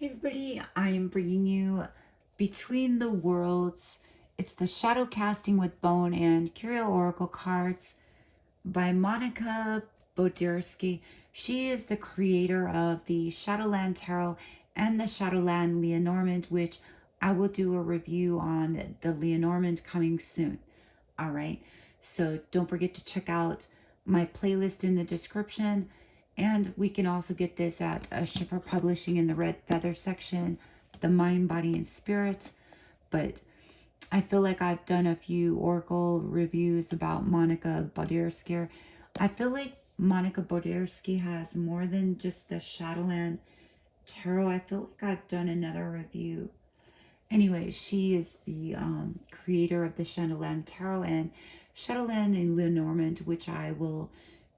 Hey everybody, I am bringing you Between the Worlds. It's the Shadow Casting with Bone and Curio Oracle cards by Monica Bodirsky. She is the creator of the Shadowland Tarot and the Shadowland Lenormand, which I will do a review on the Lenormand coming soon. All right, so don't forget to check out my playlist in the description. And we can also get this at Schiffer Publishing in the Red Feather section, the Mind, Body, and Spirit. But I feel like I've done a few Oracle reviews about Monica Bodirsky. I feel like Monica Bodirsky has more than just the Shadowland Tarot. I feel like I've done another review. Anyway, she is the creator of the Shadowland Tarot and Shadowland and Lenormand, which I will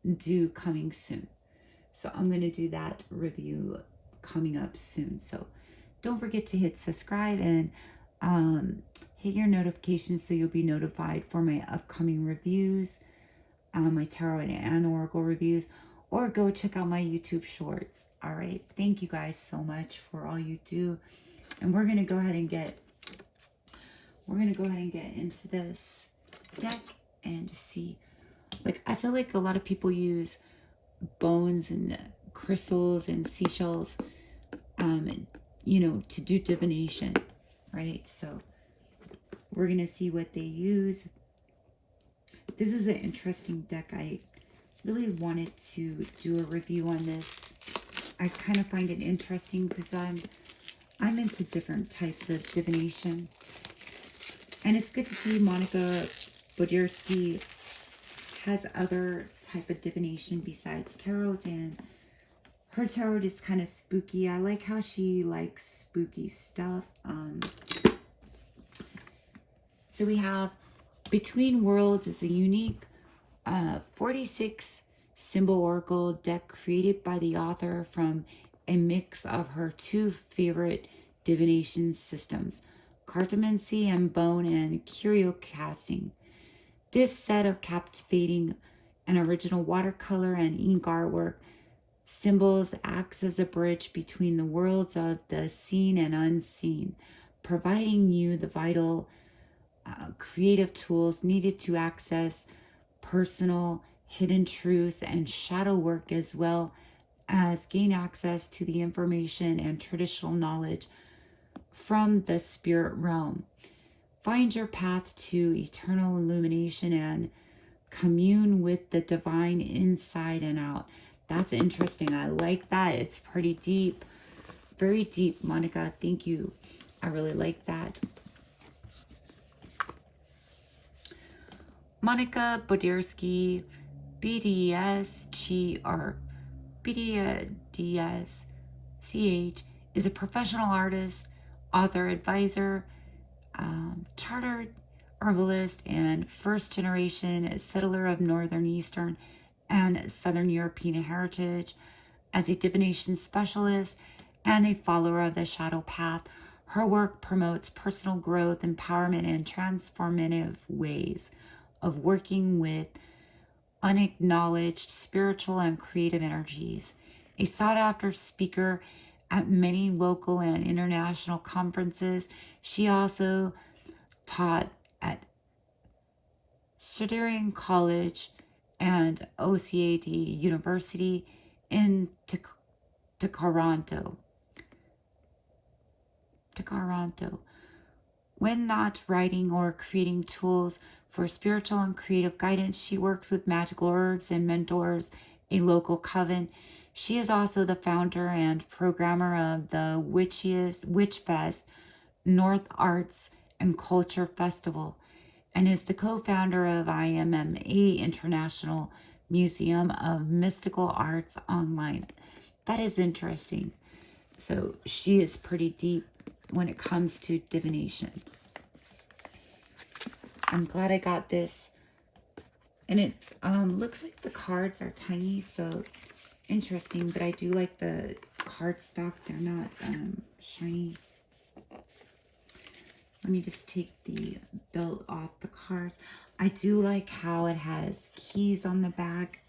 do coming soon. So I'm going to do that review coming up soon. So don't forget to hit subscribe and hit your notifications so you'll be notified for my upcoming reviews, my tarot and oracle reviews, or go check out my YouTube shorts. All right. Thank you guys so much for all you do. And we're going to go ahead and get into this deck and see. Like, I feel like a lot of people use bones and crystals and seashells, to do divination, right? So we're going to see what they use. This is an interesting deck. I really wanted to do a review on this. I kind of find it interesting because I'm into different types of divination. And it's good to see Monica Bodirsky has other type of divination besides tarot, and her tarot is kind of spooky. I like how she likes spooky stuff. So we have Between Worlds is a unique 46 symbol oracle deck created by the author from a mix of her two favorite divination systems, cartomancy and bone and curio casting. This set of captivating and original watercolor and ink artwork symbols acts as a bridge between the worlds of the seen and unseen, providing you the vital creative tools needed to access personal hidden truths and shadow work, as well as gain access to the information and traditional knowledge from the spirit realm. Find your path to eternal illumination and commune with the divine inside and out. That's interesting. I like that. It's pretty deep. Very deep, Monica. Thank you. I really like that. Monica Bodirsky, BDSCH, is a professional artist, author, advisor, chartered herbalist, and first-generation settler of Northern, Eastern, and Southern European heritage. As a divination specialist and a follower of the shadow path, her work promotes personal growth, empowerment, and transformative ways of working with unacknowledged spiritual and creative energies. A sought-after speaker at many local and international conferences, she also taught at Stuttering College and OCAD University in Toronto. When not writing or creating tools for spiritual and creative guidance, she works with magical herbs and mentors a local coven. She is also the founder and programmer of the Witch Fest North Arts and Culture Festival, and is the co-founder of IMMA International Museum of Mystical Arts Online. That is interesting. So she is pretty deep when it comes to divination. I'm glad I got this. And it looks like the cards are tiny, so interesting. But I do like the card stock. They're not shiny. Let me just take the belt off the cards. I do like how it has keys on the back.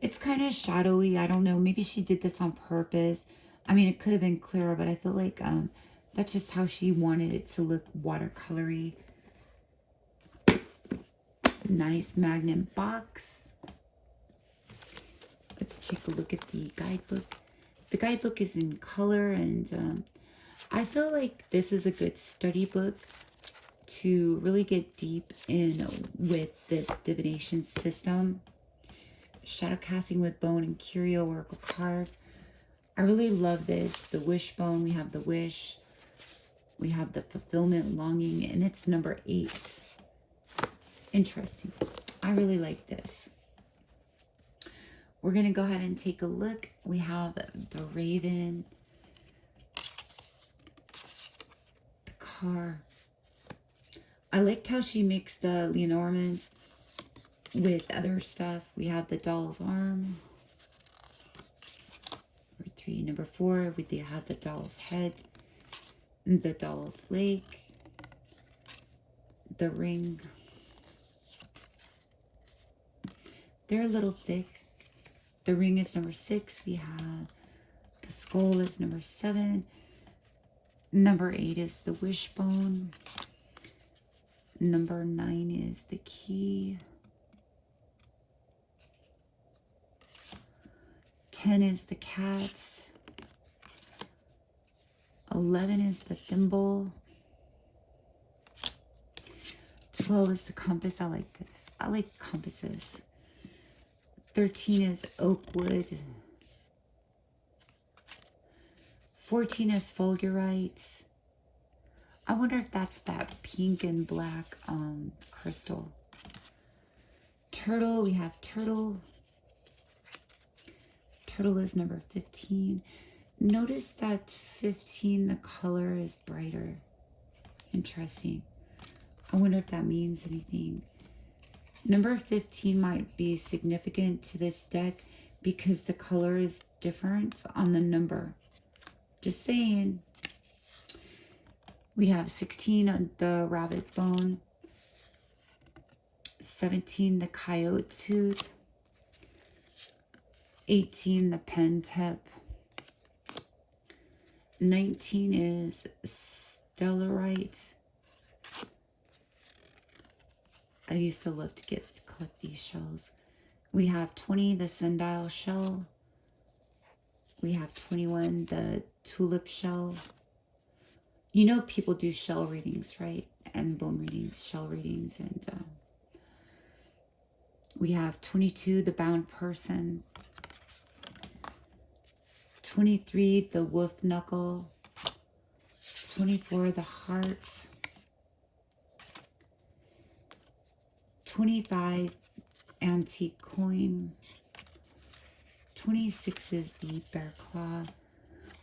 It's kind of shadowy. I don't know. Maybe she did this on purpose. I mean, it could have been clearer, but I feel like that's just how she wanted it to look watercolory. Nice magnet box. Let's take a look at the guidebook. The guidebook is in color, and I feel like this is a good study book to really get deep in with this divination system. Shadow casting with bone and curio oracle cards. I really love this. The wishbone, we have the wish, we have the fulfillment, longing, and it's number 8. Interesting. I really like this. We're going to go ahead and take a look. We have the raven, the car. I liked how she mixed the Lenormand with other stuff. We have the doll's arm. Number 3. Number 4, we have the doll's head, the doll's leg, the ring. They're a little thick. The ring is number 6. We have the skull is number 7. Number 8 is the wishbone. Number 9 is the key. 10 is the cat. 11 is the thimble. 12 is the compass. I like this. I like compasses. 13 is oak wood. 14 is fulgurite. I wonder if that's that pink and black crystal. Turtle, we have turtle. Turtle is number 15. Notice that 15, the color is brighter. Interesting. I wonder if that means anything. Number 15 might be significant to this deck because the color is different on the number. Just saying. We have 16 on the rabbit bone. 17, the coyote tooth. 18, the pen tip. 19 is stellarite. I used to love to collect these shells. We have 20, the sundial shell. We have 21, the tulip shell. You know people do shell readings, right? And bone readings, shell readings. And we have 22, the bound person. 23, the wolf knuckle. 24, the heart. 25, antique coin. 26 is the bear claw.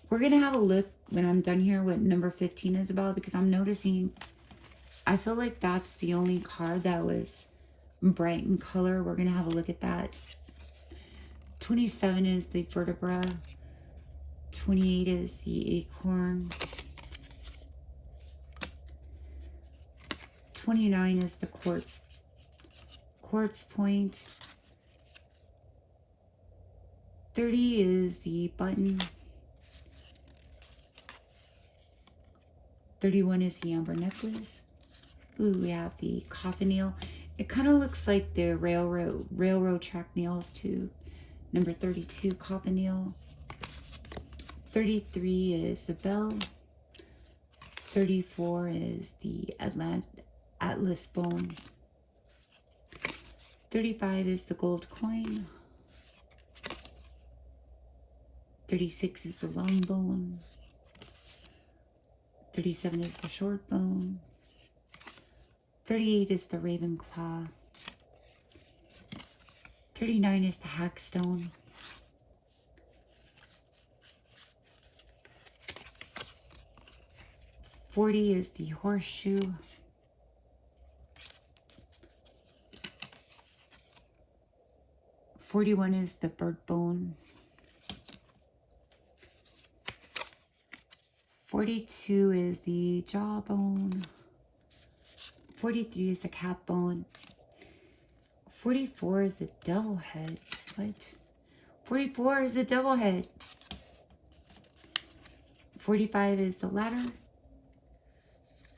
We're going to have a look when I'm done here what number 15 is about, because I'm noticing, I feel like that's the only card that was bright in color. We're going to have a look at that. 27 is the vertebra. 28 is the acorn. 29 is the quartz point. 30 is the button. 31 is the amber necklace. Ooh, we have the coffin nail. It kind of looks like the railroad track nails too. Number 32, coffin nail. 33 is the bell. 34 is the Atlas bone. 35 is the gold coin. 36 is the long bone. 37 is the short bone. 38 is the raven claw. 39 is the hackstone. 40 is the horseshoe. 41 is the bird bone. 42 is the jawbone. 43 is the cat bone. 44 is the devil head. What? 44 is a double head. 45 is the ladder.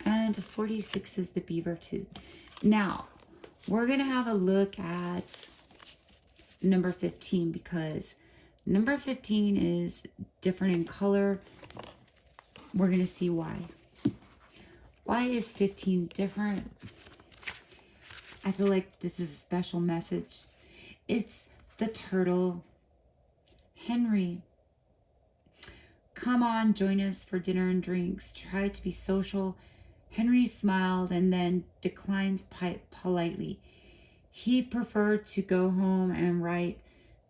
And 46 is the beaver tooth. Now, we're going to have a look at number 15 because number 15 is different in color. We're going to see why. Why is 15 different? I feel like this is a special message. It's the turtle, Henry. Come on, join us for dinner and drinks. Try to be social. Henry smiled and then declined politely. He preferred to go home and write,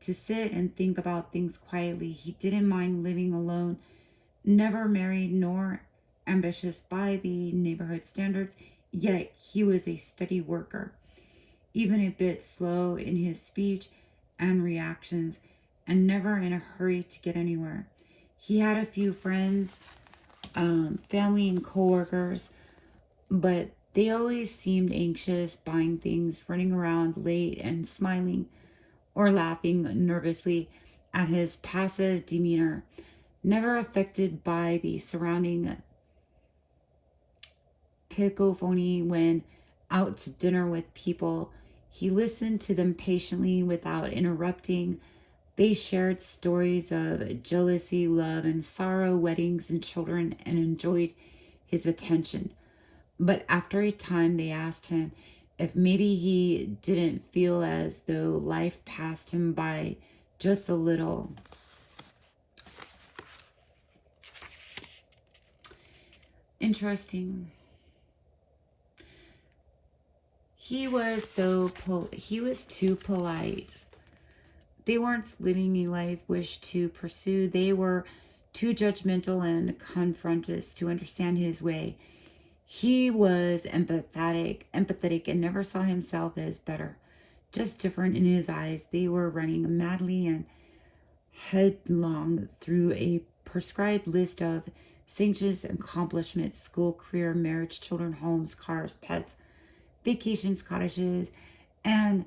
to sit and think about things quietly. He didn't mind living alone, never married nor ambitious by the neighborhood standards, yet he was a steady worker, even a bit slow in his speech and reactions, and never in a hurry to get anywhere. He had a few friends, family and coworkers, but they always seemed anxious, buying things, running around late and smiling or laughing nervously at his passive demeanor, never affected by the surrounding cacophony when out to dinner with people. He listened to them patiently without interrupting. They shared stories of jealousy, love, and sorrow, weddings and children, and enjoyed his attention. But after a time, they asked him if maybe he didn't feel as though life passed him by just a little. Interesting. He was too polite. They weren't living a life wished to pursue. They were too judgmental and confrontist to understand his way. He was empathetic and never saw himself as better, just different in his eyes. They were running madly and headlong through a prescribed list of sanctions, accomplishments, school, career, marriage, children, homes, cars, pets, vacations, cottages, and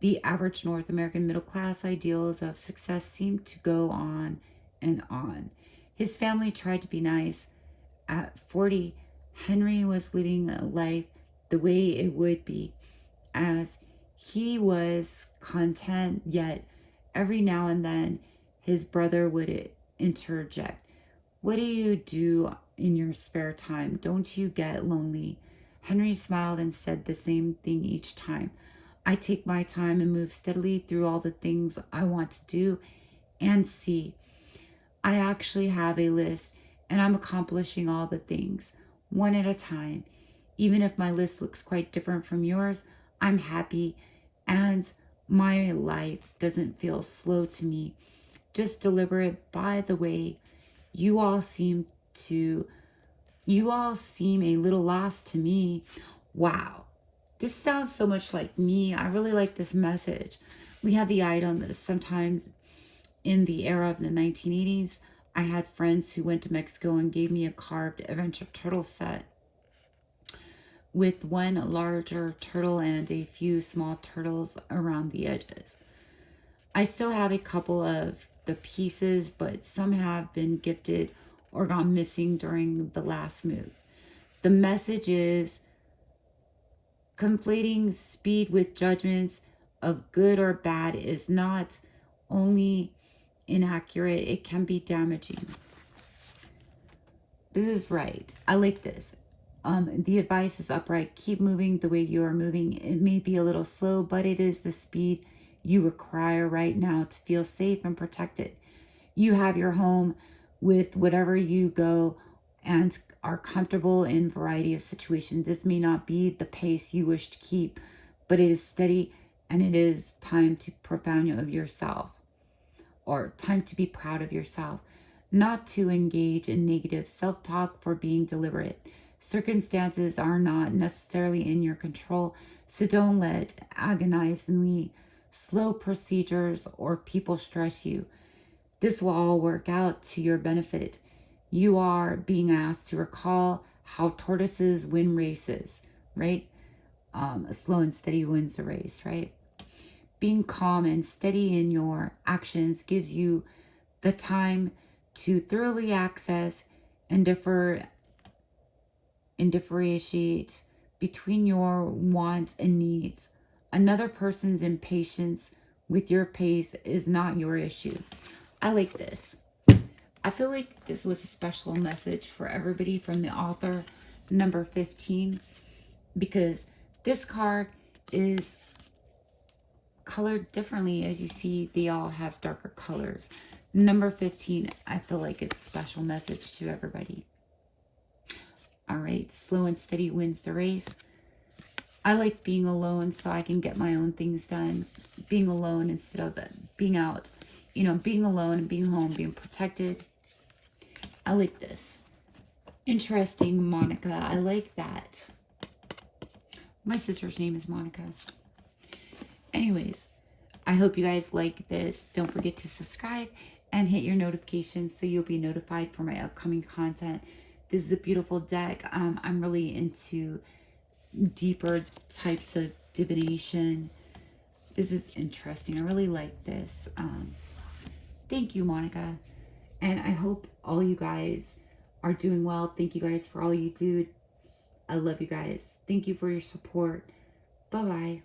the average North American middle class ideals of success seemed to go on and on. His family tried to be nice. At 40, Henry was living a life the way it would be, as he was content, yet every now and then his brother would interject. What do you do in your spare time? Don't you get lonely? Henry smiled and said the same thing each time. I take my time and move steadily through all the things I want to do and see. I actually have a list and I'm accomplishing all the things, one at a time. Even if my list looks quite different from yours, I'm happy and my life doesn't feel slow to me, just deliberate. By the way, you all seem a little lost to me. Wow. This sounds so much like me. I really like this message. We have the item sometimes in the era of the 1980s. I had friends who went to Mexico and gave me a carved adventure turtle set with one larger turtle and a few small turtles around the edges. I still have a couple of the pieces, but some have been gifted or gone missing during the last move. The message is conflating speed with judgments of good or bad is not only inaccurate, it can be damaging. This is right. I like this. The advice is upright. Keep moving the way you are moving. It may be a little slow, but it is the speed you require right now to feel safe and protected. You have your home with whatever you go and are comfortable in a variety of situations. This may not be the pace you wish to keep, but it is steady and it is time to profound of yourself, or time to be proud of yourself, not to engage in negative self-talk for being deliberate. Circumstances are not necessarily in your control, so don't let agonizingly slow procedures or people stress you. This will all work out to your benefit. You are being asked to recall how tortoises win races, right? A slow and steady wins the race, right? being calm and steady in your actions gives you the time to thoroughly access and differentiate between your wants and needs. Another person's impatience with your pace is not your issue. I like this. I feel like this was a special message for everybody from the author, number 15, because this card is colored differently. As you see, they all have darker colors. Number 15, I feel like, is a special message to everybody. All right, slow and steady wins the race. I like being alone so I can get my own things done. Being alone instead of being out. You know, being alone and being home, being protected. I like this. Interesting, Monica. I like that. My sister's name is Monica. Anyways, I hope you guys like this. Don't forget to subscribe and hit your notifications so you'll be notified for my upcoming content. This is a beautiful deck. I'm really into deeper types of divination. This is interesting. I really like this. Thank you, Monica. And I hope all you guys are doing well. Thank you guys for all you do. I love you guys. Thank you for your support. Bye-bye.